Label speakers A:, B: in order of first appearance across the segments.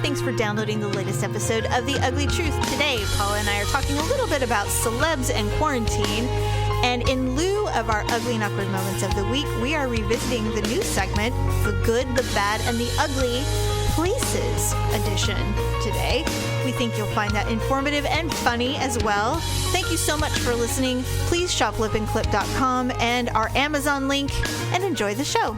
A: thanks for downloading the latest episode of The Ugly Truth. Today, Paula and I are talking a little bit about celebs and quarantine. And in lieu of our ugly and awkward moments of the week, we are revisiting the new segment, The Good, the Bad, and the Ugly Places edition today. We think you'll find that informative and funny as well. Thank you so much for listening. Please shop lipandclip.com and our Amazon link and enjoy the show.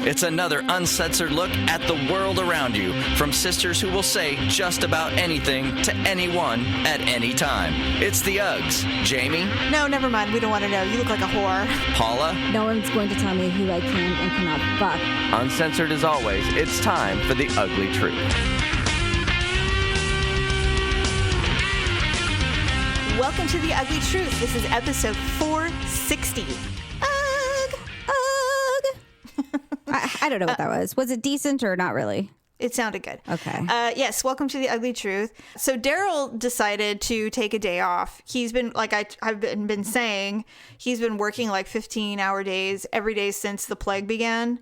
B: It's another uncensored look at the world around you, from sisters who will say just about anything to anyone at any time. It's the Uggs. Jamie?
A: No, never mind. We don't want to know. You look like a whore.
B: Paula?
C: No one's going to tell me who I can and cannot fuck.
B: Uncensored as always, it's time for the Ugly Truth.
A: Welcome to the Ugly Truth. This is episode 460.
C: I don't know what that was. Was it decent or not really?
A: It sounded good.
C: Okay.
A: Yes, welcome to the Ugly Truth. So Daryl decided to take a day off. He's been, like I've been saying, he's been working like 15-hour days every day since the plague began.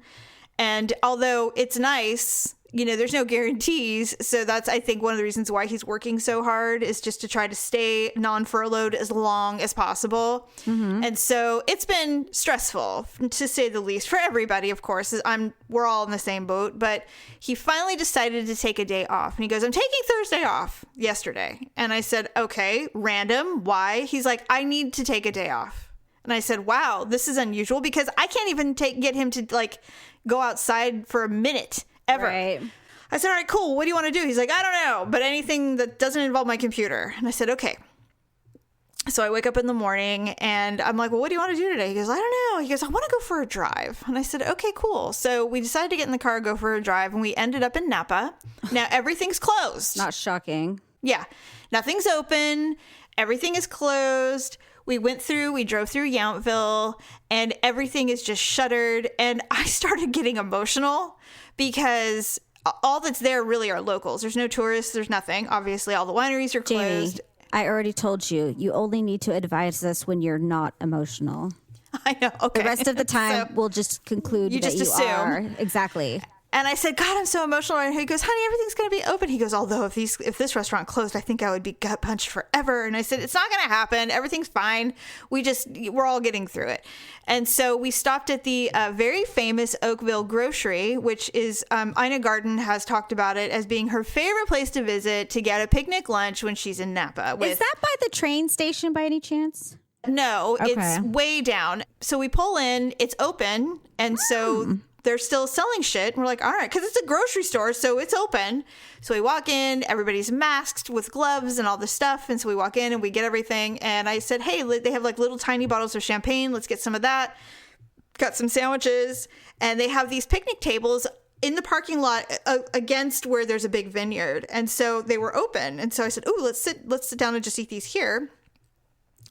A: And although it's nice, you know, there's no guarantees. So that's, I think, one of the reasons why he's working so hard is just to try to stay non-furloughed as long as possible. Mm-hmm. And so it's been stressful, to say the least, for everybody, of course. We're all in the same boat. But he finally decided to take a day off. And he goes, I'm taking Thursday off yesterday. And I said, okay, random. Why? He's like, I need to take a day off. And I said, wow, this is unusual because I can't even get him to like go outside for a minute. Ever.
C: Right.
A: I said, all right, cool. What do you want to do? He's like, I don't know, but anything that doesn't involve my computer. And I said, okay. So I wake up in the morning and I'm like, well, what do you want to do today? He goes, I don't know. He goes, I want to go for a drive. And I said, okay, cool. So we decided to get in the car, go for a drive, and we ended up in Napa. Now everything's closed.
C: Not shocking.
A: Yeah. Nothing's open. Everything is closed. We drove through Yountville, and everything is just shuttered. And I started getting emotional because all that's there really are locals. There's no tourists. There's nothing. Obviously, all the wineries are closed.
C: Jamie, I already told you. You only need to advise us when you're not emotional.
A: I know. Okay.
C: The rest of the time, we'll just conclude
A: you
C: that
A: just
C: you
A: assume.
C: are. Exactly.
A: And I said, God, I'm so emotional. And he goes, honey, everything's going to be open. He goes, although if this restaurant closed, I think I would be gut punched forever. And I said, it's not going to happen. Everything's fine. We're all getting through it. And so we stopped at the very famous Oakville Grocery, which is, Ina Garten has talked about it as being her favorite place to visit to get a picnic lunch when she's in Napa.
C: Is that by the train station by any chance?
A: No,
C: Okay.
A: It's way down. So we pull in, it's open. And so they're still selling shit. And we're like, all right, because it's a grocery store, so it's open. So we walk in, everybody's masked with gloves and all this stuff. And so we walk in and we get everything. And I said, hey, they have like little tiny bottles of champagne. Let's get some of that. Got some sandwiches. And they have these picnic tables in the parking lot against where there's a big vineyard. And so they were open. And so I said, ooh, let's sit down and just eat these here.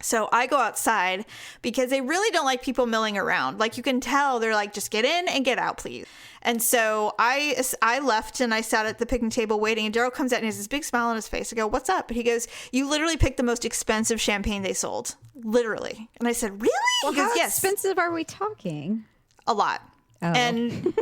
A: So I go outside because they really don't like people milling around. Like you can tell they're like, just get in and get out, please. And so I left and I sat at the picnic table waiting, and Daryl comes out and he has this big smile on his face. I go, what's up? And he goes, you literally picked the most expensive champagne they sold. Literally. And I said, really?
C: Well,
A: he goes,
C: how
A: yes.
C: expensive are we talking?
A: A lot.
C: Oh.
A: And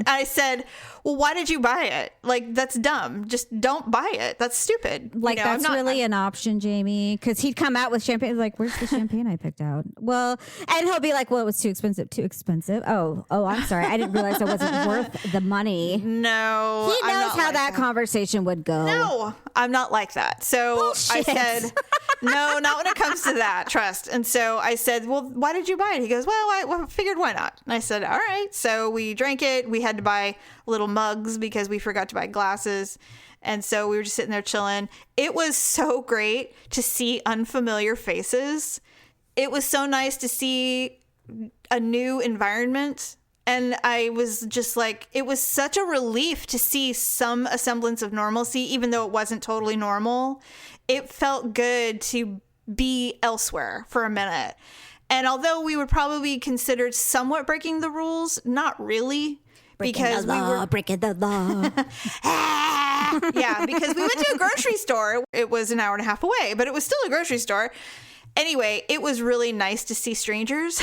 A: I said, well, why did you buy it? Like, that's dumb. Just don't buy it. That's stupid.
C: Like,
A: you know,
C: that's really an option, Jamie. Because he'd come out with champagne. Like, where's the champagne I picked out? Well, and he'll be like, well, it was too expensive. Too expensive? Oh, I'm sorry. I didn't realize it wasn't worth the money.
A: No.
C: He knows how that conversation would go.
A: No, I'm not like that. So
C: Bullshit.
A: I said, no, not when it comes to that, trust. And so I said, well, why did you buy it? He goes, well, I figured why not? And I said, all right. So we drank it. We had to buy little mugs because we forgot to buy glasses. And so we were just sitting there chilling. It was so great to see unfamiliar faces. It was so nice to see a new environment. And I was just like, it was such a relief to see some semblance of normalcy, even though it wasn't totally normal. It felt good to be elsewhere for a minute. And although we would probably be considered somewhat breaking the rules, not really.
C: Breaking the law.
A: Yeah, because we went to a grocery store. It was an hour and a half away, but it was still a grocery store. Anyway, it was really nice to see strangers,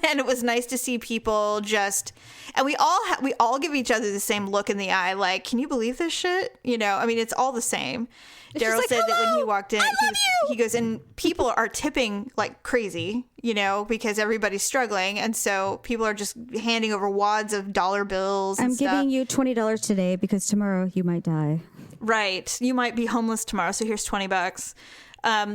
A: and it was nice to see people just, and we all give each other the same look in the eye, like, can you believe this shit? You know, I mean, it's all the same. Daryl
C: like,
A: said that when he walked in,
C: I love you!
A: he goes, and people are tipping like crazy, you know, because everybody's struggling, and so people are just handing over wads of dollar bills. And
C: I'm giving you $20 today because tomorrow you might die.
A: Right, you might be homeless tomorrow, so here's $20.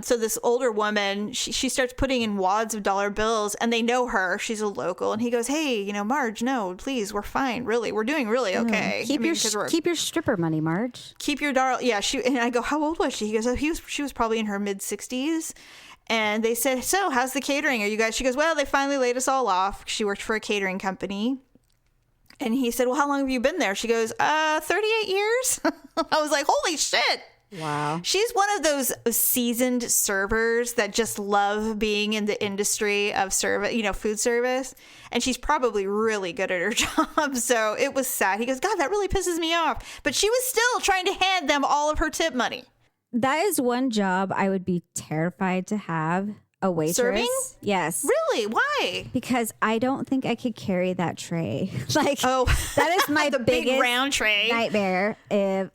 A: So this older woman, she starts putting in wads of dollar bills, and they know her. She's a local, and he goes, "Hey, you know, Marge, no, please, we're fine. Really, we're doing really okay.
C: Keep your stripper money, Marge.
A: Keep your dollar." Yeah, and I go, "How old was she?" He goes, "Oh, she was probably in her mid-60s." And they said, "So, how's the catering? Are you guys?" She goes, "Well, they finally laid us all off." She worked for a catering company. And he said, "Well, how long have you been there?" She goes, 38 years. I was like, holy shit.
C: Wow.
A: She's one of those seasoned servers that just love being in the industry of service, you know, food service. And she's probably really good at her job. So it was sad. He goes, "God, that really pisses me off." But she was still trying to hand them all of her tip money.
C: That is one job I would be terrified to have. A waitress.
A: Serving?
C: Yes.
A: Really? Why?
C: Because I don't think I could carry that tray. Like,
A: Oh,
C: that is my
A: the
C: biggest
A: big round tray.
C: nightmare of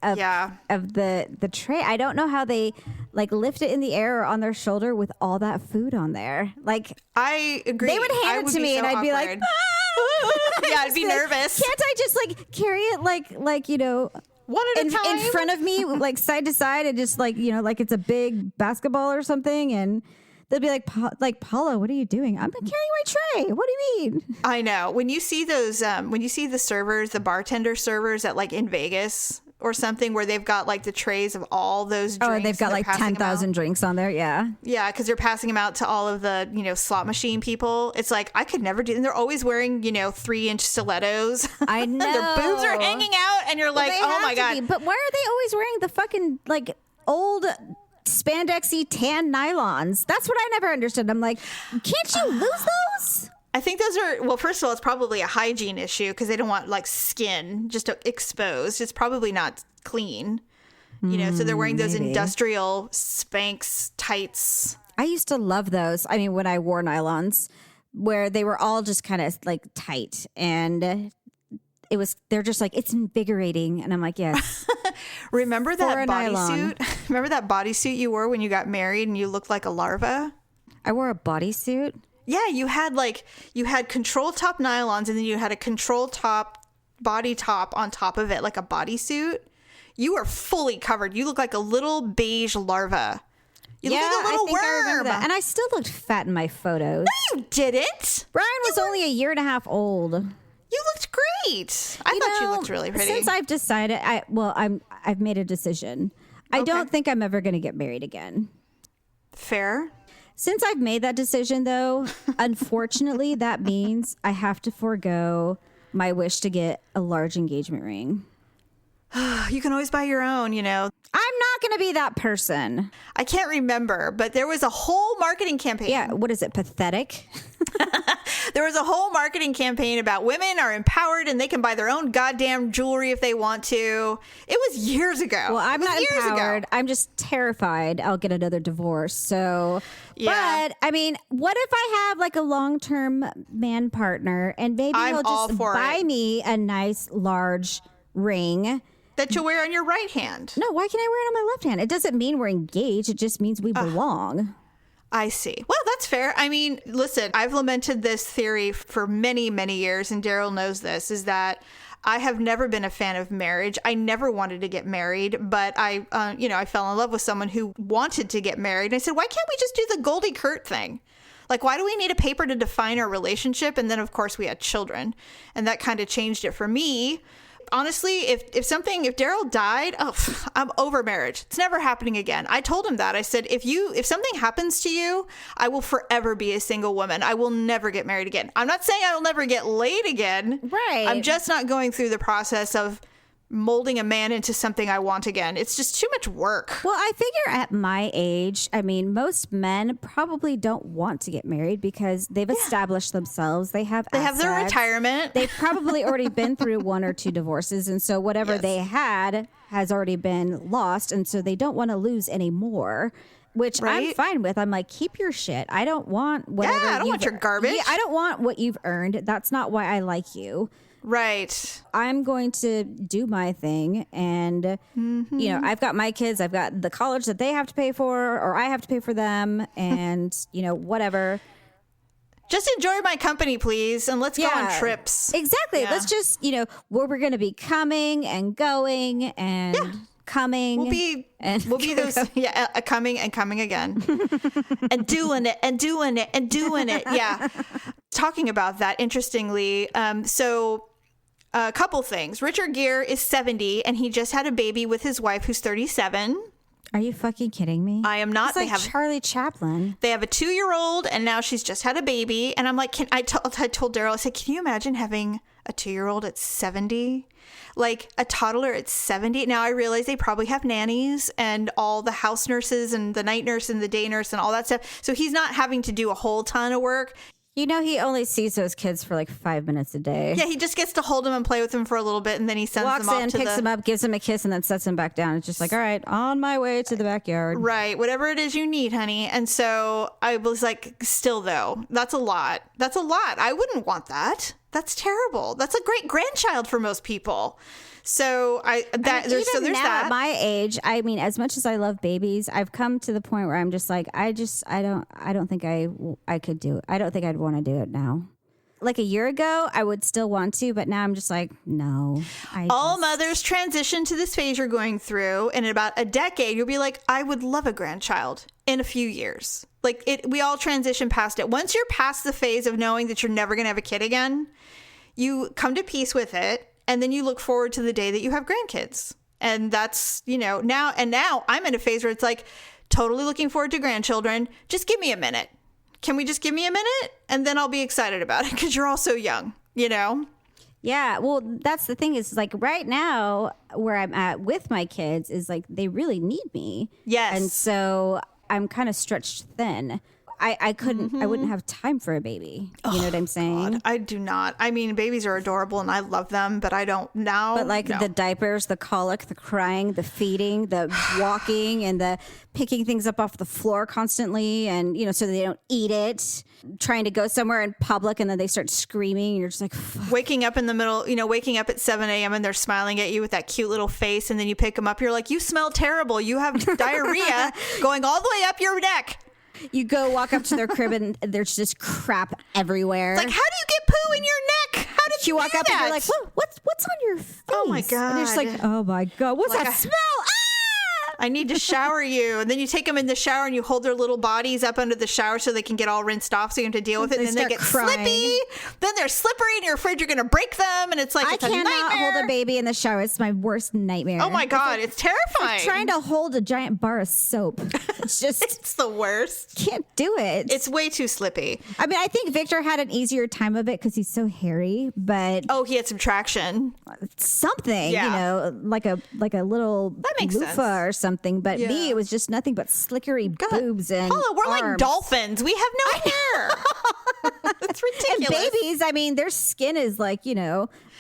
C: the tray. I don't know how they like lift it in the air or on their shoulder with all that food on there. Like,
A: I agree.
C: they would hand it to me,
A: so
C: and I'd be like,
A: awkward.
C: "Ah!"
A: Yeah, I'd be
C: Like,
A: nervous.
C: Can't I just like carry it like you know?
A: One at a time.
C: In front of me, like side to side, and just like, you know, like it's a big basketball or something, and they'll be like, Paula, what are you doing? I'm carrying my tray. What do you mean?
A: I know. When you see those, when you see the servers, the bartender servers at like in Vegas or something, where they've got like the trays of all those drinks.
C: Oh, they've got like 10,000 drinks on there. Yeah.
A: Yeah, because they're passing them out to all of the, you know, slot machine people. It's like, I could never do. And they're always wearing, you know, 3-inch stilettos.
C: I know.
A: Their boobs are hanging out, and you're like, oh my God.
C: But why are they always wearing the fucking like old spandexy tan nylons? That's what I never understood. I'm like, can't you lose those?
A: I think those are, well, first of all, it's probably a hygiene issue because they don't want like skin just exposed. It's probably not clean, you know, so they're wearing those
C: maybe.
A: industrial Spanx tights.
C: I used to love those. I mean, when I wore nylons, where they were all just kind of like tight, and they're just like, it's invigorating. And I'm like, yes.
A: Remember that
C: nylon.
A: bodysuit? Remember that bodysuit you wore when you got married and you looked like a larva?
C: I wore a bodysuit.
A: Yeah, you had control top nylons, and then you had a control top body top on top of it, like a bodysuit. You were fully covered. You look like a little beige larva. You look like a little worm.
C: I remember that. And I still looked fat in my photos.
A: No, you didn't.
C: Brian was only a year and a half old.
A: You looked great. I thought you looked really pretty.
C: Since I've decided, I've made a decision. I don't think I'm ever going to get married again.
A: Fair.
C: Since I've made that decision, though, unfortunately, that means I have to forego my wish to get a large engagement ring.
A: You can always buy your own, you know.
C: I'm not going to be that person.
A: I can't remember, but there was a whole marketing campaign.
C: Yeah, what is it? Pathetic?
A: There was a whole marketing campaign about women are empowered and they can buy their own goddamn jewelry if they want to. It was years ago.
C: Well, I'm not
A: years
C: empowered.
A: ago.
C: I'm just terrified I'll get another divorce. So,
A: Yeah.
C: But I mean, what if I have like a long-term man partner and maybe
A: I'm
C: he'll
A: all
C: just
A: for
C: buy
A: it.
C: me a nice large ring?
A: That you'll wear on your right hand.
C: No, why can't I wear it on my left hand? It doesn't mean we're engaged. It just means we belong.
A: I see. Well, that's fair. I mean, listen, I've lamented this theory for many, many years, and Daryl knows this, is that I have never been a fan of marriage. I never wanted to get married, but I fell in love with someone who wanted to get married. And I said, why can't we just do the Goldie Kurt thing? Like, why do we need a paper to define our relationship? And then, of course, we had children, and that kind of changed it for me. Honestly, if Daryl died, I'm over marriage. It's never happening again. I told him that. I said, if something happens to you, I will forever be a single woman. I will never get married again. I'm not saying I will never get laid again.
C: Right.
A: I'm just not going through the process of molding a man into something I want again. It's just too much work.
C: Well, I figure at my age, I mean, most men probably don't want to get married because they've established themselves. They have
A: They have their
C: assets.
A: retirement.
C: They've probably already been through one or two divorces. And so whatever
A: Yes.
C: they had has already been lost. And so they don't want to lose any more. which I'm
A: Right?
C: fine with. I'm like, keep your shit. I don't want whatever.
A: I don't want your garbage.
C: Yeah, I don't want what you've earned. That's not why I like you.
A: Right.
C: I'm going to do my thing. And, I've got my kids. I've got the college that they have to pay for, or I have to pay for them. And, whatever.
A: Just enjoy my company, please. And let's go on trips.
C: Exactly.
A: Yeah.
C: Let's just, where we're going to be coming and going and coming.
A: We'll be those, coming and coming again. and doing it and doing it and doing it. Yeah. Talking about that, interestingly, so a couple things. Richard Gere is 70 and he just had a baby with his wife who's 37.
C: Are you fucking kidding me?
A: I am not.
C: It's like Charlie Chaplin.
A: They have a 2-year-old and now she's just had a baby. And I'm like, I told Daryl, I said, can you imagine having a 2-year-old at 70? Like a toddler at 70. Now I realize they probably have nannies and all the house nurses and the night nurse and the day nurse and all that stuff. So he's not having to do a whole ton of work.
C: He only sees those kids for like 5 minutes a day.
A: Yeah, he just gets to hold them and play with them for a little bit, and then he sends
C: Walks
A: them off
C: in, picks them up, gives them a kiss, and then sets them back down. It's just like, all right, on my way to the backyard.
A: Right, whatever it is you need, honey. And so I was like, still though, that's a lot. That's a lot. I wouldn't want that. That's terrible. That's a great grandchild for most people. So there's that.
C: At my age, I mean, as much as I love babies, I've come to the point where I'm just like, I don't think I could do it. I don't think I'd want to do it now. Like a year ago, I would still want to, but now I'm just like, no.
A: All mothers transition to this phase you're going through, and in about a decade, you'll be like, I would love a grandchild in a few years. Like we all transition past it. Once you're past the phase of knowing that you're never going to have a kid again, you come to peace with it. And then you look forward to the day that you have grandkids. And that's, now I'm in a phase where it's like totally looking forward to grandchildren. Just give me a minute. Can we just give me a minute? And then I'll be excited about it because you're all so young,
C: Yeah. Well, that's the thing is like right now where I'm at with my kids is like they really need me.
A: Yes.
C: And so I'm kind of stretched thin. I couldn't, I wouldn't have time for a baby. You know what I'm saying?
A: God, I do not. I mean, babies are adorable and I love them, but I don't now.
C: But like the diapers, the colic, the crying, the feeding, the walking and the picking things up off the floor constantly. And, so they don't eat it, trying to go somewhere in public and then they start screaming. And you're just like, fuck.
A: Waking up in the middle, waking up at 7 a.m. and they're smiling at you with that cute little face. And then you pick them up. You're like, you smell terrible. You have diarrhea going all the way up your neck.
C: You go walk up to their crib and there's just crap everywhere.
A: It's like, how do you get poo in your neck? How did
C: you walk up
A: that?
C: and you're like, what's on your face?
A: Oh my God.
C: And you're just like, oh my God, what's
A: Like
C: that smell?
A: I need to shower you. And then you take them in the shower and you hold their little bodies up under the shower so they can get all rinsed off so you have to deal with it. And then they get
C: crying.
A: slippy. Then they're slippery and you're afraid you're going to break them. And it's like, it's a
C: cannot
A: nightmare.
C: hold a baby in the shower. It's my worst nightmare.
A: Oh my God. It's terrifying.
C: Like trying to hold a giant bar of soap. It's just,
A: it's the worst.
C: Can't do it.
A: It's way too slippy.
C: I mean, I think Victor had an easier time of it because he's so hairy, but
A: oh, he had some traction.
C: Something, like a little
A: that makes sense.
C: or something. But me, it was just nothing but slickery boobs and
A: Paula, we're
C: arms.
A: like dolphins. We have no hair. It's ridiculous.
C: And babies, I mean, their skin is like,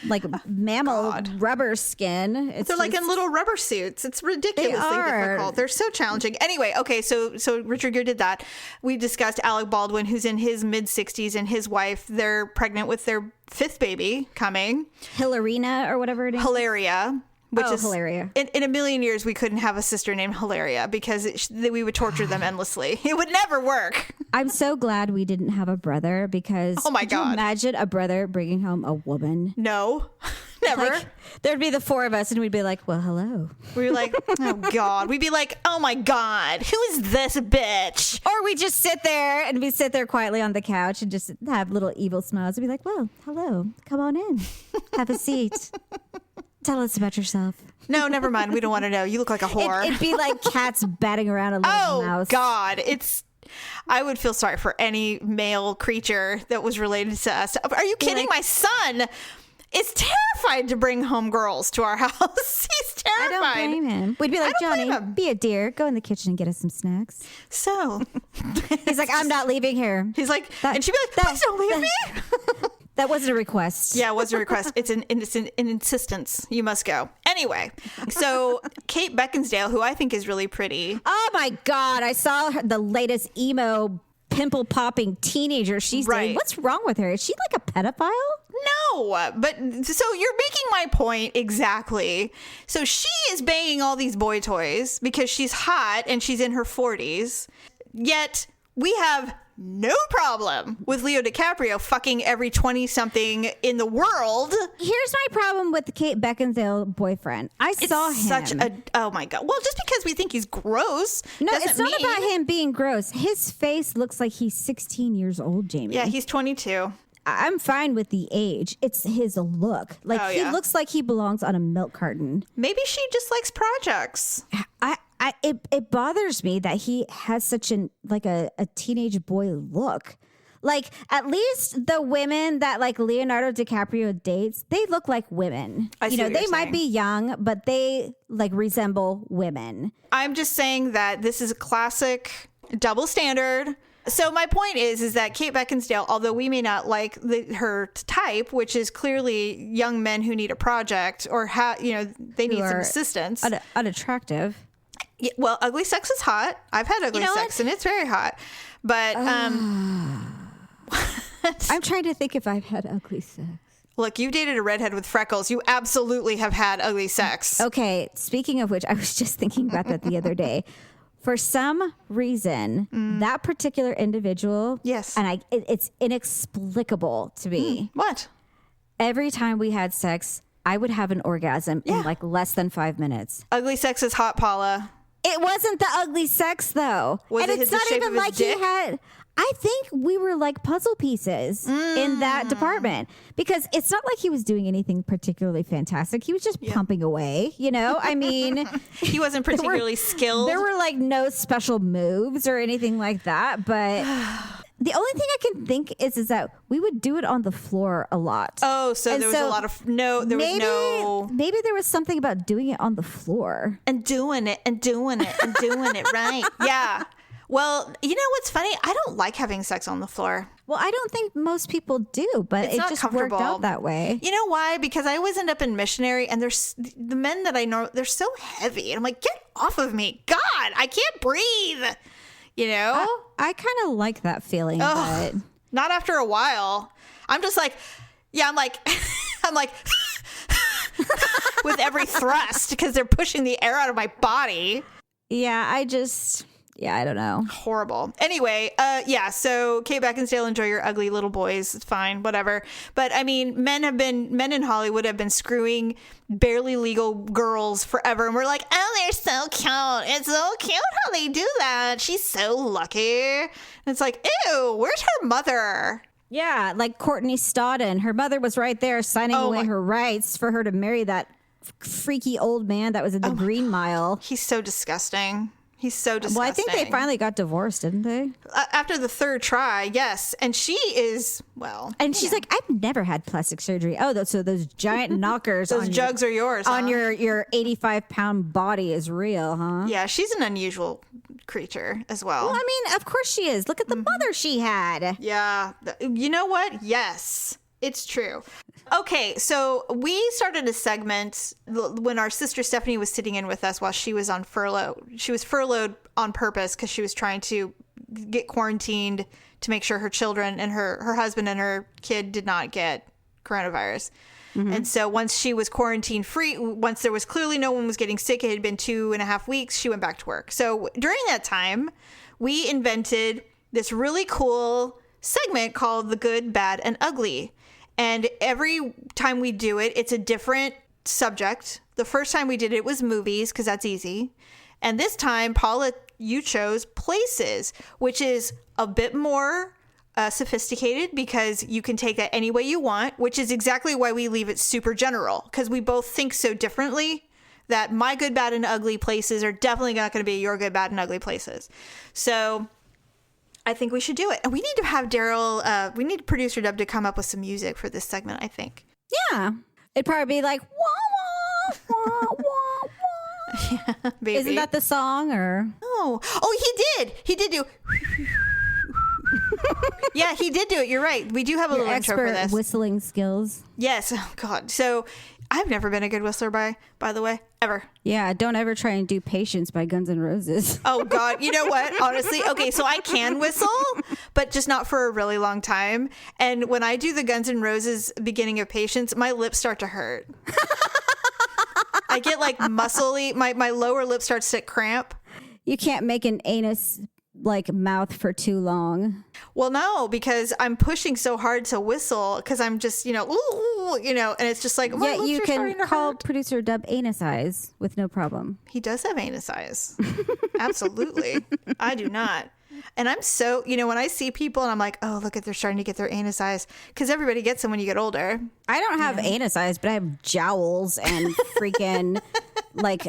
C: like mammal rubber skin.
A: They're like in little rubber suits. It's ridiculously difficult. They're so challenging. Anyway, okay, so Richard Gere did that. We discussed Alec Baldwin, who's in his mid-60s, and his wife. They're pregnant with their 5th baby coming.
C: Hilarina or whatever it is.
A: Hilaria. Which is
C: Hilaria.
A: In a million years, we couldn't have a sister named Hilaria because we would torture them endlessly. It would never work.
C: I'm so glad we didn't have a brother because
A: oh my
C: could
A: God.
C: you imagine a brother bringing home a woman?
A: No, never.
C: Like, there'd be the 4 of us and we'd be like, well, hello.
A: We'd be like, oh God. We'd be like, oh my God, who is this bitch?
C: Or we just sit there and we sit there quietly on the couch and just have little evil smiles and be like, well, hello, come on in, have a seat. Tell us about yourself.
A: No, never mind. We don't want to know. You look like a whore.
C: It'd be like cats batting around a little mouse.
A: Oh, God. I would feel sorry for any male creature that was related to us. Are you kidding? My son is terrified to bring home girls to our house. He's terrified.
C: I don't blame him. We'd be like, Johnny, be a dear. Go in the kitchen and get us some snacks.
A: So.
C: He's like, I'm not leaving here.
A: He's like, and she'd be like, please don't leave me.
C: That wasn't a request.
A: Yeah, it wasn't a request. It's an insistence. You must go. Anyway, so Kate Beckinsale, who I think is really pretty.
C: Oh my God. I saw the latest emo pimple popping teenager she's dating. What's wrong with her? Is she like a pedophile?
A: No, but so you're making my point exactly. So she is banging all these boy toys because she's hot and she's in her 40s. Yet we have no problem with Leo DiCaprio fucking every 20-something in the world.
C: Here's my problem with the Kate Beckinsale boyfriend. I saw him.
A: Such a, oh my God. Well, just because we think he's gross.
C: No, it's not about him being gross. His face looks like he's 16 years old, Jamie.
A: Yeah, he's 22.
C: I'm fine with the age. It's his look. Like, he looks like he belongs on a milk carton.
A: Maybe she just likes projects.
C: It bothers me that he has such a teenage boy look. Like, at least the women that like Leonardo DiCaprio dates, they look like women. They might be young, but they like resemble women.
A: I'm just saying that this is a classic double standard. So my point is that Kate Beckinsale, although we may not like her type, which is clearly young men who need a project or they need some assistance,
C: unattractive.
A: Yeah, well, ugly sex is hot. I've had ugly sex and it's very hot. But
C: I'm trying to think if I've had ugly sex.
A: Look, you dated a redhead with freckles. You absolutely have had ugly sex.
C: Okay, speaking of which, I was just thinking about that the other day. For some reason, that particular individual,
A: yes,
C: and it's inexplicable to me.
A: What?
C: Every time we had sex, I would have an orgasm in like less than 5 minutes.
A: Ugly sex is hot, Paula.
C: It wasn't the ugly sex, though.
A: And it's not even like he had...
C: I think we were like puzzle pieces in that department because it's not like he was doing anything particularly fantastic. He was just pumping away, I mean,
A: he wasn't particularly skilled.
C: There were like no special moves or anything like that. But the only thing I can think is that we would do it on the floor a lot.
A: Oh, so there was a lot of
C: maybe there was something about doing it on the floor
A: and doing it right. Yeah. Well, you know what's funny? I don't like having sex on the floor.
C: Well, I don't think most people do, but it just worked out that way.
A: You know why? Because I always end up in missionary and there's the men that I know, they're so heavy. And I'm like, get off of me. God, I can't breathe.
C: I kind of like that feeling, but
A: not after a while. I'm just like, I'm like with every thrust because they're pushing the air out of my body.
C: Yeah, I don't know.
A: Horrible. Anyway, so Kate Beckinsale, enjoy your ugly little boys. It's fine, whatever. But I mean, men in Hollywood have been screwing barely legal girls forever. And we're like, oh, they're so cute. It's so cute how they do that. She's so lucky. And it's like, ew, where's her mother?
C: Yeah, like Courtney Stodden. Her mother was right there signing away her rights for her to marry that freaky old man that was in the Green Mile.
A: He's so disgusting. He's so disgusting.
C: Well, I think they finally got divorced, didn't they?
A: After the third try, yes. And she is,
C: And she's like, I've never had plastic surgery. Oh, so those giant knockers
A: those jugs are yours,
C: on your 85-pound body is real, huh?
A: Yeah, she's an unusual creature as well.
C: Well, I mean, of course she is. Look at the mother she had.
A: Yeah. You know what? Yes. It's true. Okay, so we started a segment when our sister Stephanie was sitting in with us while she was on furlough. She was furloughed on purpose because she was trying to get quarantined to make sure her children and her husband and her kid did not get coronavirus. Mm-hmm. And so once she was quarantine free, once there was clearly no one was getting sick, it had been 2.5 weeks, she went back to work. So during that time, we invented this really cool segment called The Good, Bad, and Ugly. And every time we do it, it's a different subject. The first time we did it was movies, because that's easy. And this time, Paula, you chose places, which is a bit more sophisticated because you can take that any way you want, which is exactly why we leave it super general, because we both think so differently that my good, bad, and ugly places are definitely not going to be your good, bad, and ugly places. So I think we should do it. And we need to have Daryl, we need producer Deb to come up with some music for this segment, I think.
C: Yeah. It'd probably be like, wah, wah, wah, wah, wah.
A: Yeah, baby.
C: Isn't that the song or?
A: Oh, he did do. Yeah, he did do it. You're right. We do have a little intro for this.
C: Whistling skills.
A: Yes. Oh, God. So I've never been a good whistler, by the way, ever.
C: Yeah, don't ever try and do Patience by Guns N' Roses.
A: Oh, God. You know what? Honestly, okay, so I can whistle, but just not for a really long time. And when I do the Guns N' Roses beginning of Patience, my lips start to hurt. I get like muscly. My lower lip starts to cramp.
C: You can't make an anus like mouth for too long.
A: Well, no, because I'm pushing so hard to whistle because I'm just, ooh, and it's just like,
C: Yeah, you can
A: starting to
C: call
A: hurt.
C: producer Dub anus eyes with no problem.
A: He does have anus eyes. Absolutely. I do not. And I'm so, when I see people and I'm like, oh, look they're starting to get their anus eyes, because everybody gets them when you get older.
C: I don't have anus eyes, but I have jowls and freaking like,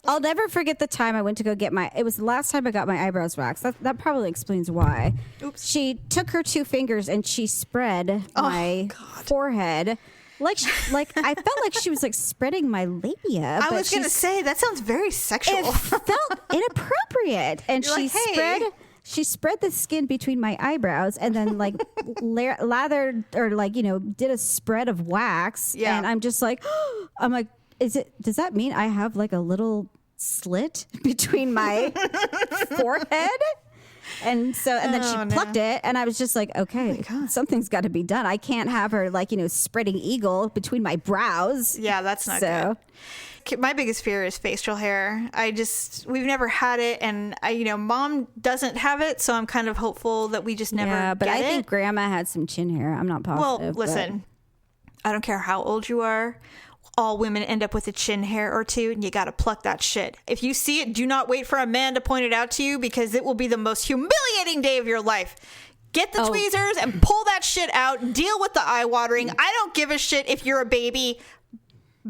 C: I'll never forget the time I went to go get it was the last time I got my eyebrows waxed. That probably explains why.
A: Oops.
C: She took her 2 fingers and she spread my forehead. I felt like she was like spreading my labia.
A: I was going to say, that sounds very sexual.
C: It felt inappropriate. And
A: You're like, hey.
C: She spread the skin between my eyebrows and then like lathered or like, did a spread of wax.
A: Yeah.
C: And I'm just like, does that mean I have like a little slit between my forehead? And then she plucked it, and I was just like, okay, something's got to be done. I can't have her like, spreading eagle between my brows.
A: Yeah, that's not good. My biggest fear is facial hair. We've never had it, and Mom doesn't have it, so I'm kind of hopeful that we just never
C: Yeah, but
A: get
C: I
A: it.
C: think Grandma had some chin hair. I'm not positive.
A: Well, listen, I don't care how old you are. All women end up with a chin hair or two, and you got to pluck that shit. If you see it, do not wait for a man to point it out to you, because it will be the most humiliating day of your life. Get the tweezers and pull that shit out. Deal with the eye watering. I don't give a shit if you're a baby.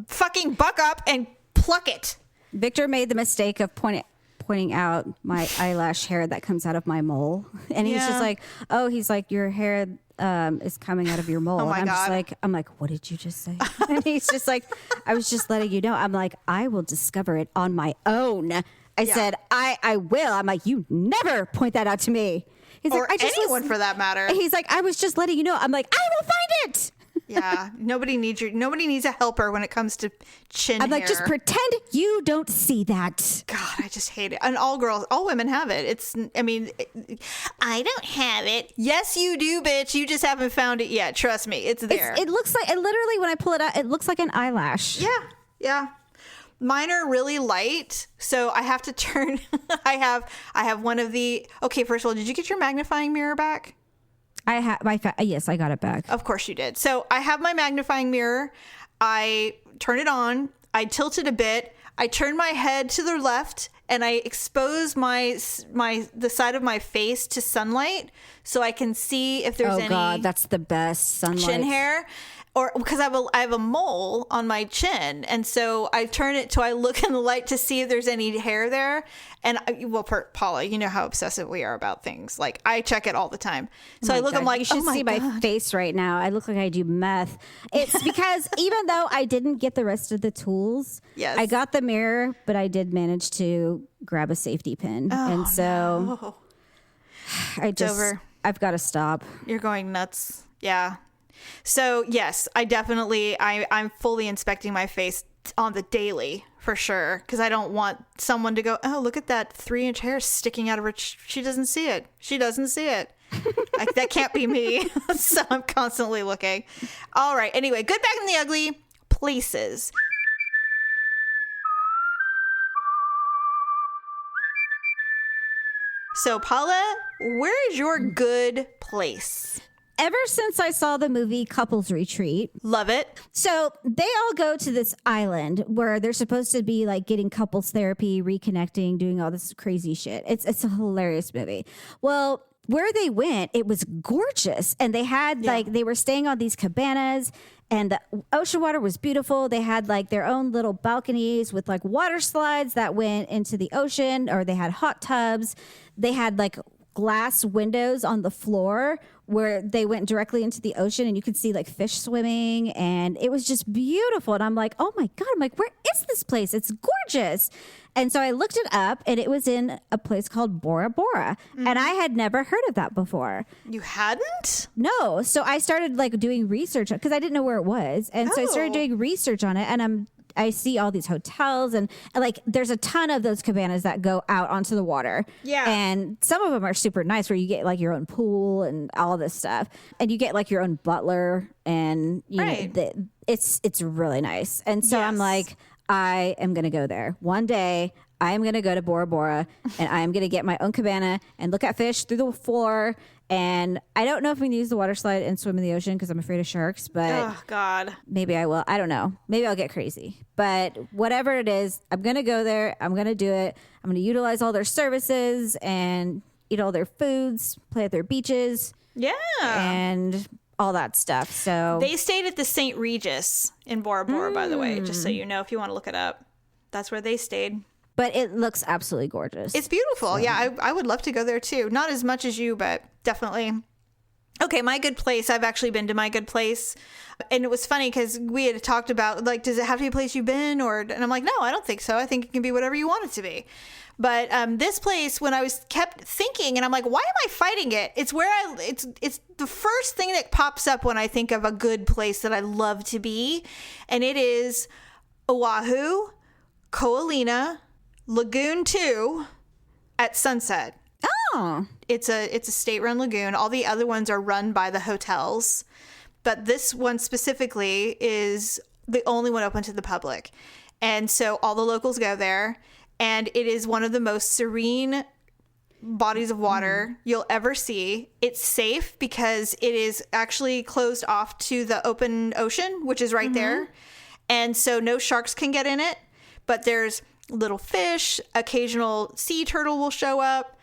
A: Fucking buck up and pluck it.
C: Victor made the mistake of pointing out my eyelash hair that comes out of my mole, and he's just like, he's like, your hair is coming out of your mole.
A: Oh my
C: and
A: God.
C: I'm like, what did you just say? And he's just like, I was just letting you know. I'm like, I will discover it on my own. I said, I will. I'm like, you never point that out to me. He's
A: Or
C: like, I just
A: anyone for that matter.
C: He's like, I was just letting you know. I'm like, I will find it.
A: Yeah, nobody needs a helper when it comes to chin
C: I'm like,
A: hair.
C: just pretend you don't see that.
A: God, I just hate it. And all women have it. I don't have it. Yes, you do, bitch. You just haven't found it yet. Trust me, it's there.
C: It looks like, literally when I pull it out, it looks like an eyelash.
A: Yeah. Mine are really light, so I have to turn. I have one of the. Okay, first of all, did you get your magnifying mirror back?
C: I have yes, I got it back.
A: Of course you did. So I have my magnifying mirror. I turn it on. I tilt it a bit. I turn my head to the left, and I expose the side of my face to sunlight, so I can see if there's any.
C: Oh God, that's the best sunlight.
A: Chin hair. Or because I have a mole on my chin, and so I turn it I look in the light to see if there's any hair there. And Paula, you know how obsessive we are about things. Like, I check it all the time. So I look,
C: God.
A: I'm like,
C: you should see my face right now. I look like I do meth. It's because even though I didn't get the rest of the tools,
A: Yes.
C: I got the mirror, but I did manage to grab a safety pin, and so I've got to stop.
A: You're going nuts. Yeah. So yes, I'm fully inspecting my face on the daily for sure, because I don't want someone to go, oh, look at that 3-inch hair sticking out of her. She doesn't see it. That can't be me. So I'm constantly looking. All right. Anyway, good back in the ugly places. So Paula, where is your good place?
C: Ever since I saw the movie Couples Retreat.
A: Love it.
C: So they all go to this island where they're supposed to be like getting couples therapy, reconnecting, doing all this crazy shit. It's a hilarious movie. Well, where they went, it was gorgeous. And they had they were staying on these cabanas, and the ocean water was beautiful. They had like their own little balconies with like water slides that went into the ocean, or they had hot tubs. They had like glass windows on the floor where they went directly into the ocean, and you could see like fish swimming, and it was just beautiful. And I'm like, oh my God, I'm like, where is this place? It's gorgeous. And so I looked it up, and it was in a place called Bora Bora. And I had never heard of that before.
A: You hadn't?
C: No. So I started like doing research because I didn't know where it was. And so I started doing research on it, and I see all these hotels, and like there's a ton of those cabanas that go out onto the water.
A: Yeah.
C: And some of them are super nice where you get like your own pool and all this stuff. And you get like your own butler, and you know, it's really nice. And so I'm like, I am going to go there. One day I am going to go to Bora Bora, and I am going to get my own cabana and look at fish through the floor. And I don't know if we can use the water slide and swim in the ocean because I'm afraid of sharks, but
A: oh God,
C: maybe I will. I don't know. Maybe I'll get crazy, but whatever it is, I'm going to go there. I'm going to do it. I'm going to utilize all their services and eat all their foods, play at their beaches.
A: Yeah.
C: And all that stuff. So
A: they stayed at the St. Regis in Bora Bora, by the way, just so you know, if you want to look it up. That's where they stayed.
C: But it looks absolutely gorgeous.
A: It's beautiful. So. Yeah, I would love to go there too. Not as much as you, but definitely. Okay, my good place. I've actually been to my good place. And it was funny because we had talked about, like, does it have to be a place you've been? And I'm like, no, I don't think so. I think it can be whatever you want it to be. But this place, when I kept thinking, and I'm like, why am I fighting it? It's where it's the first thing that pops up when I think of a good place that I love to be. And it is Oahu, Ko'olina, Lagoon 2 at sunset.
C: Oh.
A: It's a state-run lagoon. All the other ones are run by the hotels. But this one specifically is the only one open to the public. And so all the locals go there. And it is one of the most serene bodies of water you'll ever see. It's safe because it is actually closed off to the open ocean, which is right there. And so no sharks can get in it. But there's little fish, occasional sea turtle will show up,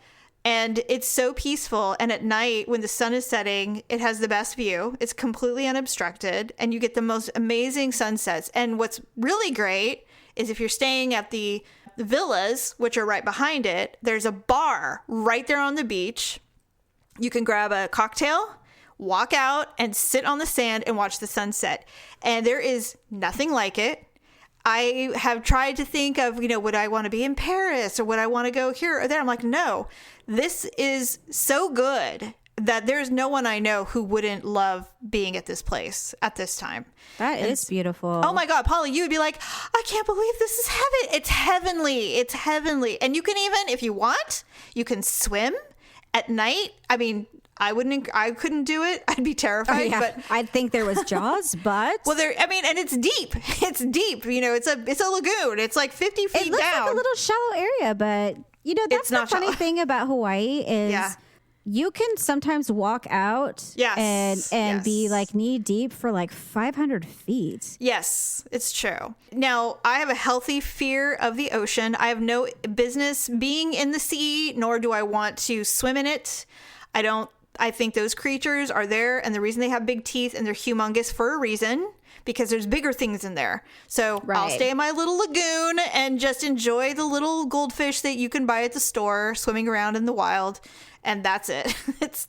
A: and it's so peaceful. And at night when the sun is setting, it has the best view. It's completely unobstructed, and you get the most amazing sunsets. And what's really great is if you're staying at the villas, which are right behind it, there's a bar right there on the beach. You can grab a cocktail, walk out, and sit on the sand and watch the sunset. And there is nothing like it. I have tried to think of, would I want to be in Paris or would I want to go here or there? I'm like, no, this is so good that there's no one I know who wouldn't love being at this place at this time.
C: That is beautiful.
A: Oh my God, Polly, you would be like, I can't believe this is heaven. It's heavenly. It's heavenly. And you can even, if you want, you can swim at night. I mean, I couldn't do it. I'd be terrified. But
C: I'd think there was Jaws, but
A: well, and it's deep. It's deep. It's a lagoon. It's like 50 feet down.
C: It looks like a little shallow area, but that's the funny thing about Hawaii is you can sometimes walk out and be like knee deep for like 500 feet. Yes, it's true.
A: Now, I have a healthy fear of the ocean. I have no business being in the sea, nor do I want to swim in it. I think those creatures are there, and the reason they have big teeth and they're humongous for a reason, because there's bigger things in there. So I'll stay in my little lagoon and just enjoy the little goldfish that you can buy at the store swimming around in the wild. And that's it.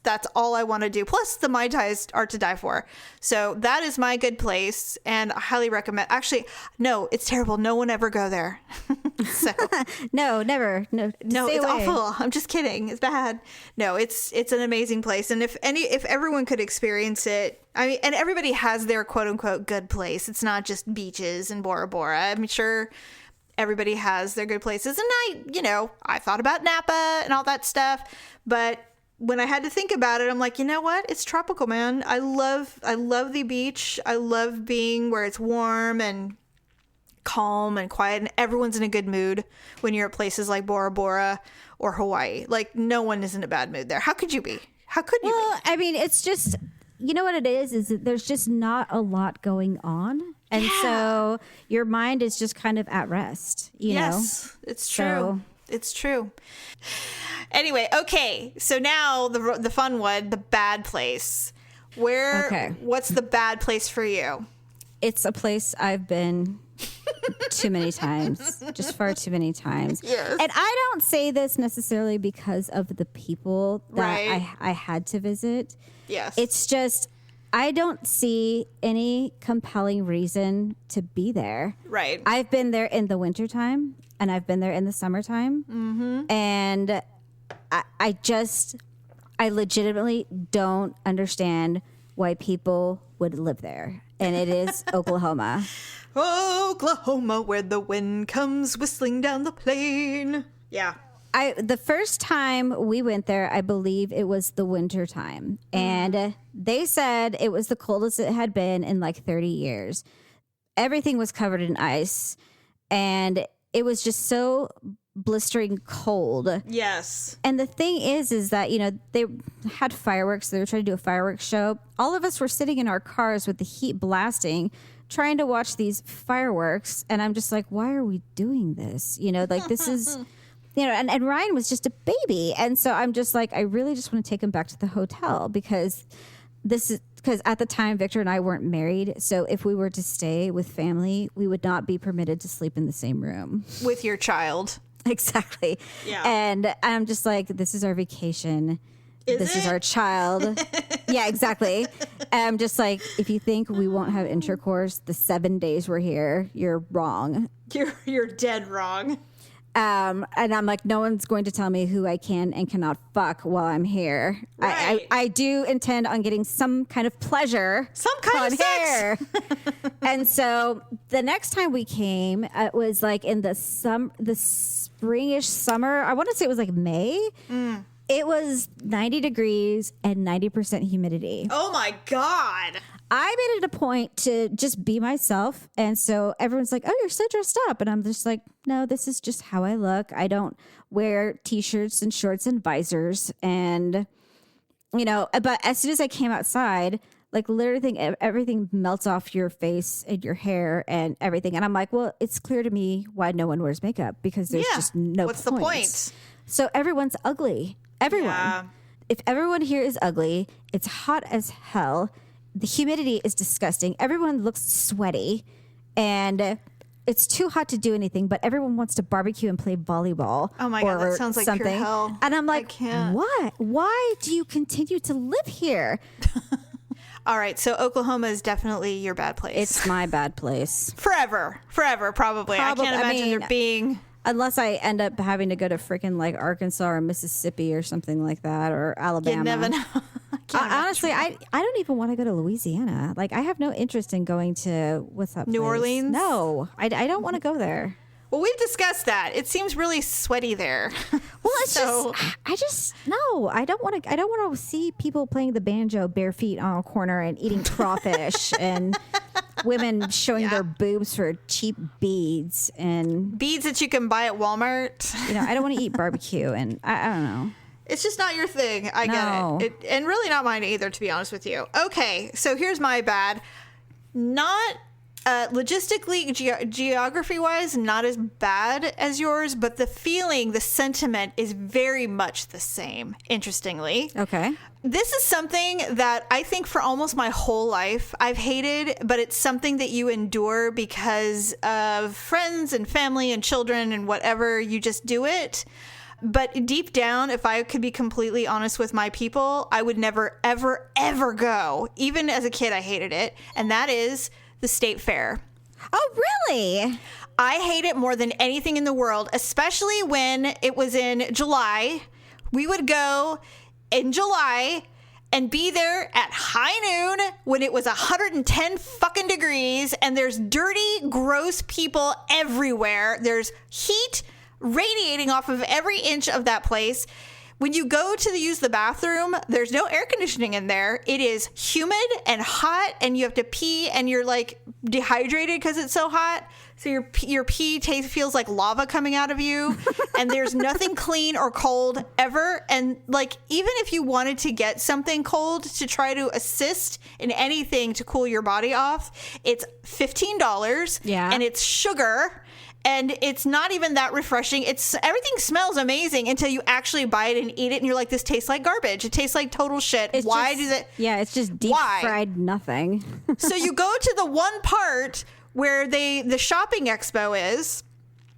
A: That's all I want to do. Plus, the Mai Tais are to die for. So that is my good place, and I highly recommend. Actually, no, it's terrible. No one ever go there. So
C: no, never. No,
A: it's awful. I'm just kidding. It's bad. No, it's an amazing place, and if everyone could experience it, I mean, and everybody has their quote unquote good place. It's not just beaches and Bora Bora. I'm sure everybody has their good places. And I thought about Napa and all that stuff. But when I had to think about it, I'm like, you know what? It's tropical, man. I love the beach. I love being where it's warm and calm and quiet, and everyone's in a good mood when you're at places like Bora Bora or Hawaii. Like, no one is in a bad mood there. How could you be? How could you be?
C: I mean, it's just, you know what it is that there's just not a lot going on. And so your mind is just kind of at rest, you know?
A: Yes, it's true. It's true. Anyway, okay. So now the fun one, the bad place. What's the bad place for you?
C: It's a place I've been Too many times. Just far too many times.
A: Yes.
C: And I don't say this necessarily because of the people that I had to visit.
A: Yes.
C: It's just, I don't see any compelling reason to be there.
A: Right.
C: I've been there in the wintertime and I've been there in the summertime. Mm-hmm. And I legitimately don't understand why people would live there. And it is Oklahoma.
A: Oklahoma, where the wind comes whistling down the plain. Yeah.
C: The first time we went there, I believe it was the winter time. And they said it was the coldest it had been in like 30 years. Everything was covered in ice. And it was just so blistering cold.
A: Yes.
C: And the thing is that, you know, they had fireworks. They were trying to do a fireworks show. All of us were sitting in our cars with the heat blasting, trying to watch these fireworks. And I'm just like, why are we doing this? You know, like this is... You know, and Ryan was just a baby. And so I'm just like, I really just want to take him back to the hotel because at the time, Victor and I weren't married. So if we were to stay with family, we would not be permitted to sleep in the same room.
A: With your child.
C: Exactly.
A: Yeah.
C: And I'm just like, this is our vacation. This is our child. Yeah, exactly. And I'm just like, if you think we won't have intercourse the 7 days we're here, you're wrong.
A: You're dead wrong.
C: And I'm like, no one's going to tell me who I can and cannot fuck while I'm here.
A: Right.
C: I do intend on getting some kind of pleasure.
A: Some kind of sex.
C: Here. And so the next time we came, it was like in the springish summer. I want to say it was like May. It was 90 degrees and 90% humidity.
A: Oh my God.
C: I made it a point to just be myself. And so everyone's like, oh, you're so dressed up. And I'm just like, no, this is just how I look. I don't wear T-shirts and shorts and visors. And, you know, but as soon as I came outside, like literally everything melts off your face and your hair and everything. And I'm like, well, it's clear to me why no one wears makeup because there's just no
A: What's
C: point.
A: the point?
C: So everyone's ugly. Everyone.
A: Yeah.
C: If everyone here is ugly, it's hot as hell. The humidity is disgusting. Everyone looks sweaty and it's too hot to do anything, but everyone wants to barbecue and play volleyball.
A: Oh my God, that sounds like
C: something.
A: pure hell.
C: And I'm like,
A: I can't.
C: what? Why do you continue to live here?
A: All right, so Oklahoma is definitely your bad place.
C: It's my bad place.
A: Forever, probably. I can't imagine there being...
C: Unless I end up having to go to freaking like Arkansas or Mississippi or something like that, or Alabama.
A: You never know.
C: Honestly, I don't even want to go to Louisiana. Like, I have no interest in going to, what's that
A: New
C: place?
A: Orleans?
C: No, I don't want to go there.
A: Well, we've discussed that. It seems really sweaty there.
C: Well, it's no, I don't want to see people playing the banjo bare feet on a corner and eating crawfish and women showing their boobs for cheap beads and
A: beads that you can buy at Walmart.
C: You know, I don't want to eat barbecue and I don't know.
A: It's just not your thing. I get it. And really not mine either, to be honest with you. Okay, so here's my bad. Not logistically, geography-wise, not as bad as yours, but the feeling, the sentiment is very much the same, interestingly.
C: Okay.
A: This is something that I think for almost my whole life I've hated, but it's something that you endure because of friends and family and children and whatever, you just do it. But deep down, if I could be completely honest with my people, I would never, ever, ever go. Even as a kid, I hated it. And that is the state fair.
C: Oh, really?
A: I hate it more than anything in the world, especially when it was in July. We would go in July and be there at high noon when it was 110 fucking degrees and there's dirty, gross people everywhere. There's heat radiating off of every inch of that place. When you go to use the bathroom, there's no air conditioning in there. It is humid and hot, and you have to pee, and you're like dehydrated because it's so hot. So your pee feels like lava coming out of you, and there's nothing clean or cold ever. And like, even if you wanted to get something cold to try to assist in anything to cool your body off, it's $15.
C: Yeah,
A: and it's sugar. And it's not even that refreshing. Everything smells amazing until you actually buy it and eat it, and you're like, "This tastes like garbage. It tastes like total shit."
C: Why does it? Yeah, it's just deep fried nothing.
A: So you go to the one part where the shopping expo is,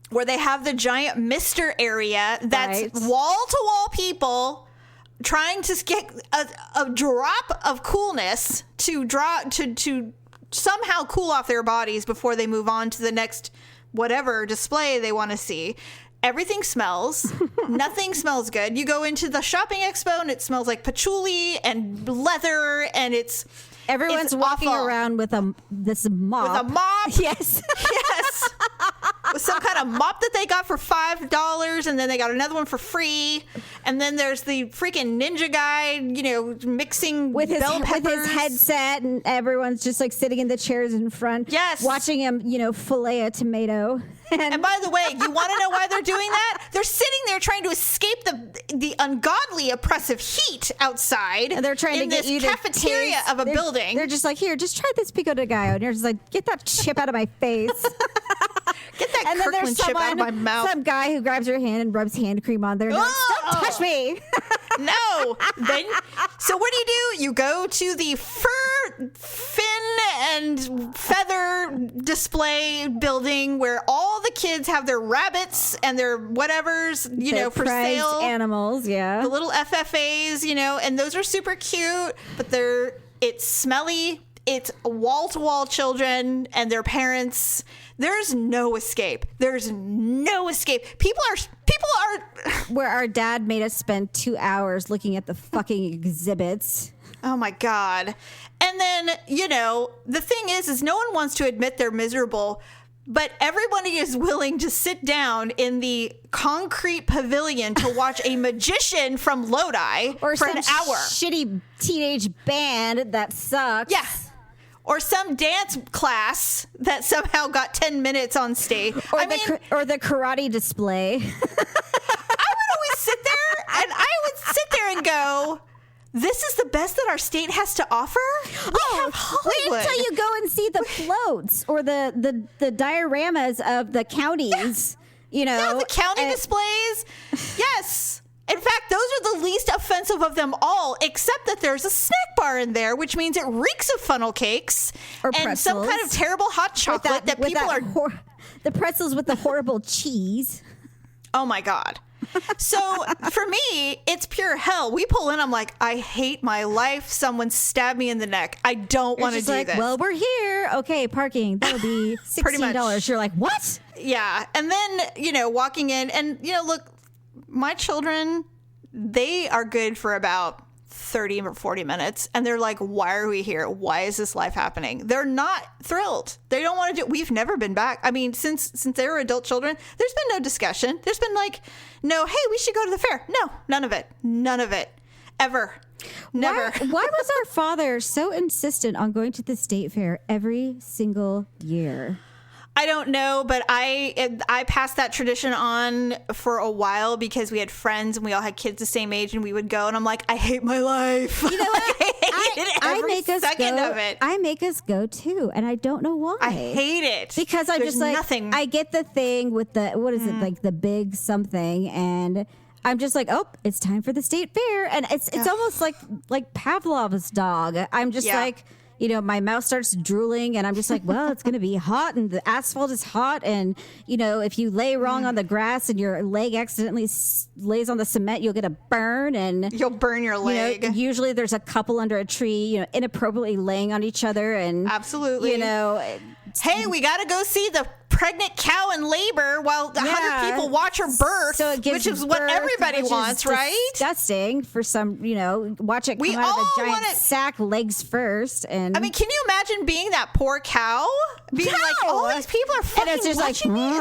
A: where they have the giant Mister area that's wall to wall people trying to get a drop of coolness to somehow cool off their bodies before they move on to the next whatever display they want to see. Everything smells. Nothing smells good. You go into the shopping expo and it smells like patchouli and leather, and
C: everyone's walking
A: awful.
C: around with this mop.
A: With a mop?
C: Yes.
A: Yes. With some kind of mop that they got for $5, and then they got another one for free. And then there's the freaking ninja guy, mixing
C: with
A: bell peppers.
C: With his headset, and everyone's just like sitting in the chairs in front.
A: Yes.
C: Watching him, fillet a tomato.
A: And by the way, you want to know why they're doing that? They're sitting there trying to escape the ungodly oppressive heat outside.
C: And they're trying to get you to
A: cafeteria
C: taste.
A: of a building.
C: They're just like, here, just try this pico de gallo. And you're just like, get that chip out of my face.
A: Get that
C: and then
A: Kirkland
C: there's
A: chip out of my mouth.
C: Some guy who grabs your hand and rubs hand cream on there. And like, don't touch me.
A: No. So what do? You go to the fur, fin, and feather display building where all the kids have their rabbits and their whatevers,
C: Their
A: for
C: prized
A: sale.
C: animals, yeah.
A: The little FFAs, and those are super cute, but it's smelly. It's wall-to-wall children and their parents. There's no escape. There's no escape. People are
C: Where our dad made us spend 2 hours looking at the fucking exhibits.
A: Oh my God. And then, the thing is no one wants to admit they're miserable, but everybody is willing to sit down in the concrete pavilion to watch a magician from Lodi for an hour.
C: Shitty teenage band that sucks.
A: Yeah. Or some dance class that somehow got 10 minutes on stage.
C: Or the karate display.
A: I would always sit there and go, this is the best that our state has to offer? We have Hollywood.
C: Wait until you go and see the floats or the dioramas of the counties.
A: Yeah, the county displays. Yes. In fact, those are the least offensive of them all, except that there's a snack bar in there, which means it reeks of funnel cakes
C: or
A: and some kind of terrible hot chocolate that people are...
C: the pretzels with the horrible cheese.
A: Oh, my God. So for me, it's pure hell. We pull in, I'm like, I hate my life. Someone stabbed me in the neck. I don't want to do this.
C: Well, we're here. Okay, parking. That'll be $16. You're like, what?
A: Yeah. And then, walking in and, look, my children, they are good for about 30 or 40 minutes. And they're like, why are we here? Why is this life happening? They're not thrilled. They don't want to do. We've never been back. I mean, since they were adult children, there's been no discussion. There's been like, no, hey, we should go to the fair. No, none of it. None of it. Ever. Never.
C: Why was our father so insistent on going to the state fair every single year?
A: I don't know, but I passed that tradition on for a while because we had friends and we all had kids the same age, and we would go, and I'm like, I hate my life.
C: You know what?
A: I make us second
C: go,
A: of it.
C: I make us go too, and I don't know why.
A: I hate it
C: because I'm
A: There's
C: just like
A: nothing.
C: I get the thing with the what is it like the big something, and I'm just like, oh, it's time for the state fair, and it's almost like Pavlov's dog. I'm just like. My mouth starts drooling and I'm just like, well, it's going to be hot and the asphalt is hot. And, if you lay wrong on the grass and your leg accidentally lays on the cement, you'll get a burn and
A: you'll burn your leg.
C: Usually there's a couple under a tree, inappropriately laying on each other. And
A: absolutely. Hey, we got to go see the pregnant cow in labor while 100 people watch her birth, which is what everybody wants, right?
C: Disgusting for some, watch it come out of a giant sack legs first. And
A: I mean, can you imagine being that poor cow? Being like, all these people are fucking
C: and it's just
A: watching me.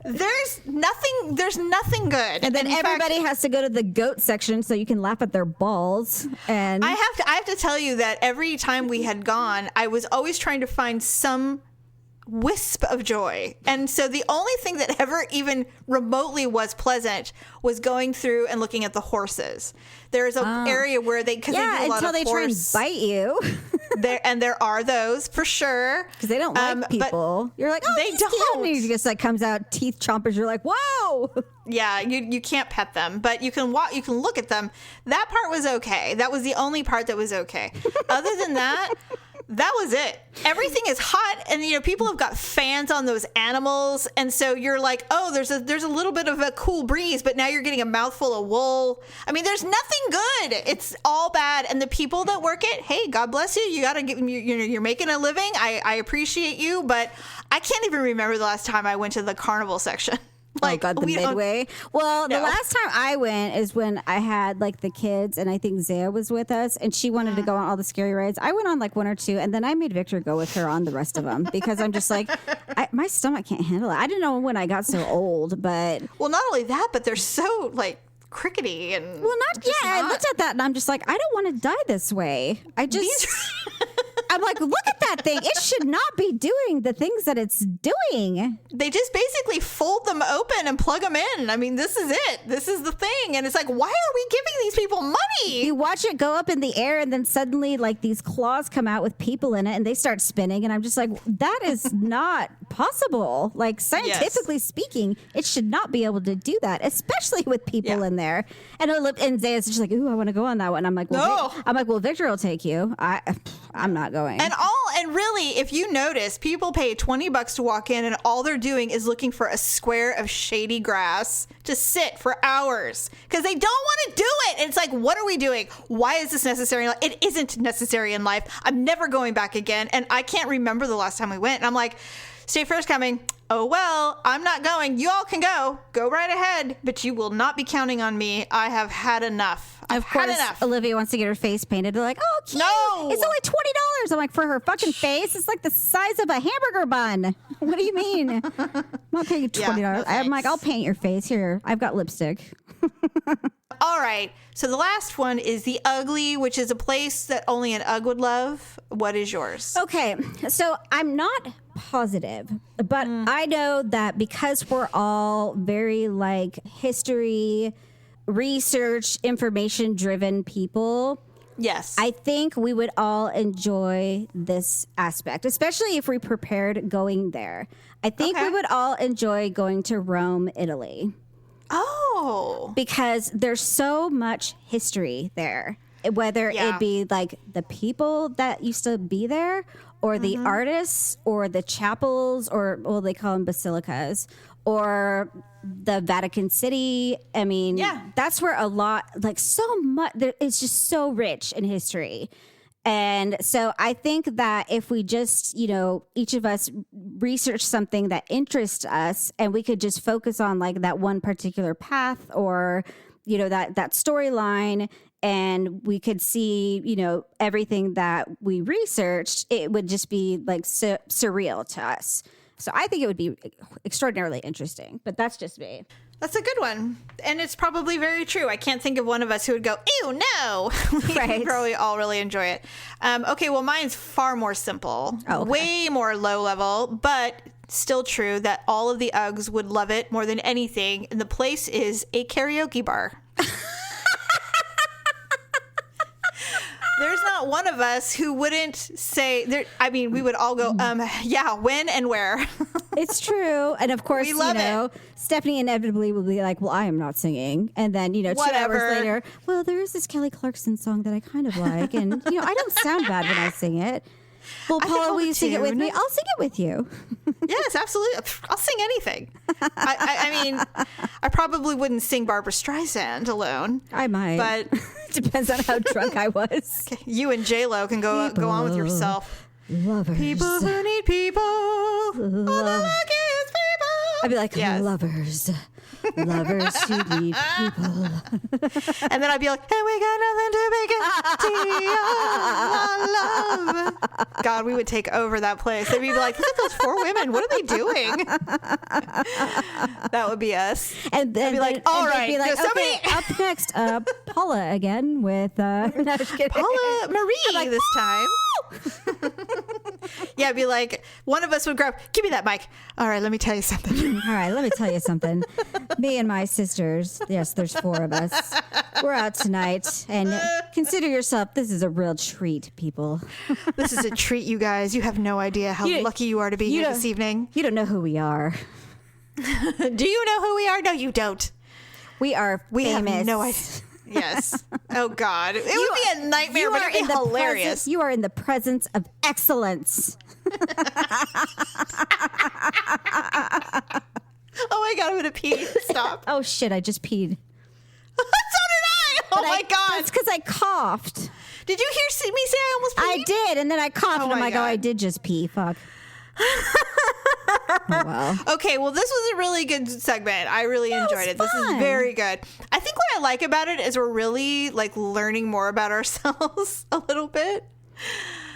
A: There's nothing good.
C: And then everybody has to go to the goat section so you can laugh at their balls. And
A: I have to tell you that every time we had gone, I was always trying to find some wisp of joy. And so the only thing that ever even remotely was pleasant was going through and looking at the horses. There's an area where they do a lot
C: until
A: of
C: they try and bite you.
A: there are those for sure.
C: Because they don't like people. You're like, oh,
A: they don't.
C: And he just like comes out teeth chompers. You're like, whoa.
A: Yeah, you can't pet them, but you can walk. You can look at them. That part was okay. That was the only part that was okay. Other than that. That was it. Everything is hot, and people have got fans on those animals, and so you're like, oh, there's a little bit of a cool breeze, but now you're getting a mouthful of wool. I mean, there's nothing good. It's all bad, and the people that work it, hey, God bless you. You got to get you're making a living. I appreciate you, but I can't even remember the last time I went to the carnival section.
C: Like, oh God, the Midway. Well, the last time I went is when I had like the kids, and I think Zaya was with us, and she wanted to go on all the scary rides. I went on like one or two, and then I made Victor go with her on the rest of them because I'm just like, my stomach can't handle it. I didn't know when I got so old, but
A: well, not only that, but they're so like crickety and
C: I looked at that and I'm just like, I don't want to die this way. I'm like, look at that thing. It should not be doing the things that it's doing.
A: They just basically fold them open and plug them in. I mean, this is it. This is the thing. And it's like, why are we giving these people money?
C: You watch it go up in the air, and then suddenly like these claws come out with people in it, and they start spinning. And I'm just like, that is not possible. Like, scientifically speaking, it should not be able to do that, especially with people in there. And Zaya's just like, ooh, I want to go on that one. I'm like, well, well, Victor will take you. I'm not going.
A: And really, if you notice, people pay $20 to walk in, and all they're doing is looking for a square of shady grass to sit for hours because they don't want to do it. And it's like, what are we doing? Why is this necessary? It isn't necessary in life. I'm never going back again. And I can't remember the last time we went. And I'm like, State Fair's coming. Oh, well, I'm not going. You all can go. Go right ahead. But you will not be counting on me. I have had enough. I've had enough.
C: Olivia wants to get her face painted. They're like, oh, cute.
A: No.
C: It's only $20. I'm like, for her fucking face? It's like the size of a hamburger bun. What do you mean? I'm not paying you $20.
A: No,
C: I'm like, I'll paint your face. Here, I've got lipstick.
A: All right. So the last one is the Uglee, which is a place that only an Ugg would love. What is yours?
C: Okay. So I'm not positive, but I know that because we're all very like history, research, information driven people.
A: Yes.
C: I think we would all enjoy this aspect, especially if we prepared going there. I think we would all enjoy going to Rome, Italy.
A: Oh.
C: Because there's so much history there, whether it be like the people that used to be there or the artists or the chapels or, well, they call them basilicas, or the Vatican City. I mean, that's where a lot, like so much, it's just so rich in history. And so I think that if we just, each of us research something that interests us and we could just focus on like that one particular path or, that storyline, and we could see, everything that we researched, it would just be like surreal to us. So I think it would be extraordinarily interesting, but that's just me.
A: That's a good one. And it's probably very true. I can't think of one of us who would go, ew, no. We'd probably all really enjoy it. Okay, well, mine's far more simple. Way more low level, but still true that all of the Uggs would love it more than anything. And the place is a karaoke bar. There's not one of us who wouldn't say there. I mean, we would all go, when and where.
C: It's true. And of course, Stephanie inevitably will be like, well, I am not singing. And then, 2 hours later, well, there is this Kelly Clarkson song that I kind of like. And, I don't sound bad when I sing it. Well, Paula, will you sing it with me? I'll sing it with you.
A: Yes, absolutely. I'll sing anything. I mean, I probably wouldn't sing Barbra Streisand alone.
C: I might.
A: But
C: depends on how drunk I was.
A: Okay, you and J-Lo can go on with yourself.
C: Lovers.
A: People who need people. All the luckiest people.
C: I'd be like, lovers. Lovers who need people.
A: And then I'd be like, and we got nothing to be love. God, we would take over that place. They'd be like, look at those 4 women. What are they doing? That would be us.
C: And then
A: I'd be like, all right.
C: Be like, okay, up next, Paula again with, no, just kidding.
A: Paula Marie this time. Yeah, it'd be like one of us would grab, give me that mic. All right, let me tell you something.
C: All right, let me tell you something. Me and my sisters, yes, there's 4 of us. We're out tonight, and consider yourself, this is a real treat, people.
A: This is a treat, you guys. You have no idea how lucky you are to be here this evening.
C: You don't know who we are.
A: Do you know who we are? No, you don't.
C: We are famous.
A: Have no idea. Yes. Oh, God. It would be a nightmare, but it'd be hilarious.
C: You are in the presence of excellence.
A: Oh, my God. I'm going to pee. Stop.
C: Oh, shit. I just peed.
A: So did I. Oh, my God.
C: That's because I coughed.
A: Did you hear me say I almost peed?
C: I did. And then I coughed.
A: Oh,
C: and I'm
A: my
C: like,
A: God.
C: oh, I did just pee. Fuck. Oh, wow.
A: Okay, well, this was a really good segment. I really enjoyed it. This is very good. I think what I like about it is we're really like learning more about ourselves a little bit.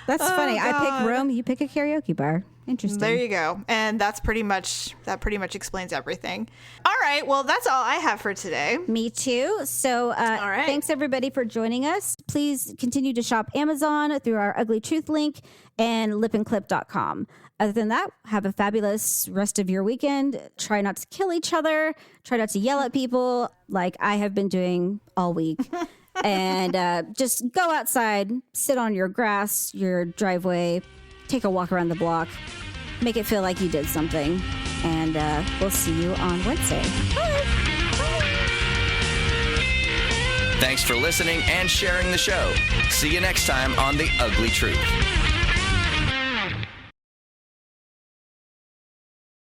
C: That's funny.
A: God.
C: I pick Rome. You pick a karaoke bar. Interesting.
A: There you go. And that pretty much explains everything. All right. Well, that's all I have for today.
C: Me too. So
A: right.
C: Thanks everybody for joining us. Please continue to shop Amazon through our Ugly Truth link and lipandclip.com. Other than that, have a fabulous rest of your weekend. Try not to kill each other. Try not to yell at people like I have been doing all week. And just go outside, sit on your grass, your driveway, take a walk around the block, make it feel like you did something. And we'll see you on Wednesday. Bye.
B: Thanks for listening and sharing the show. See you next time on The Ugly Truth.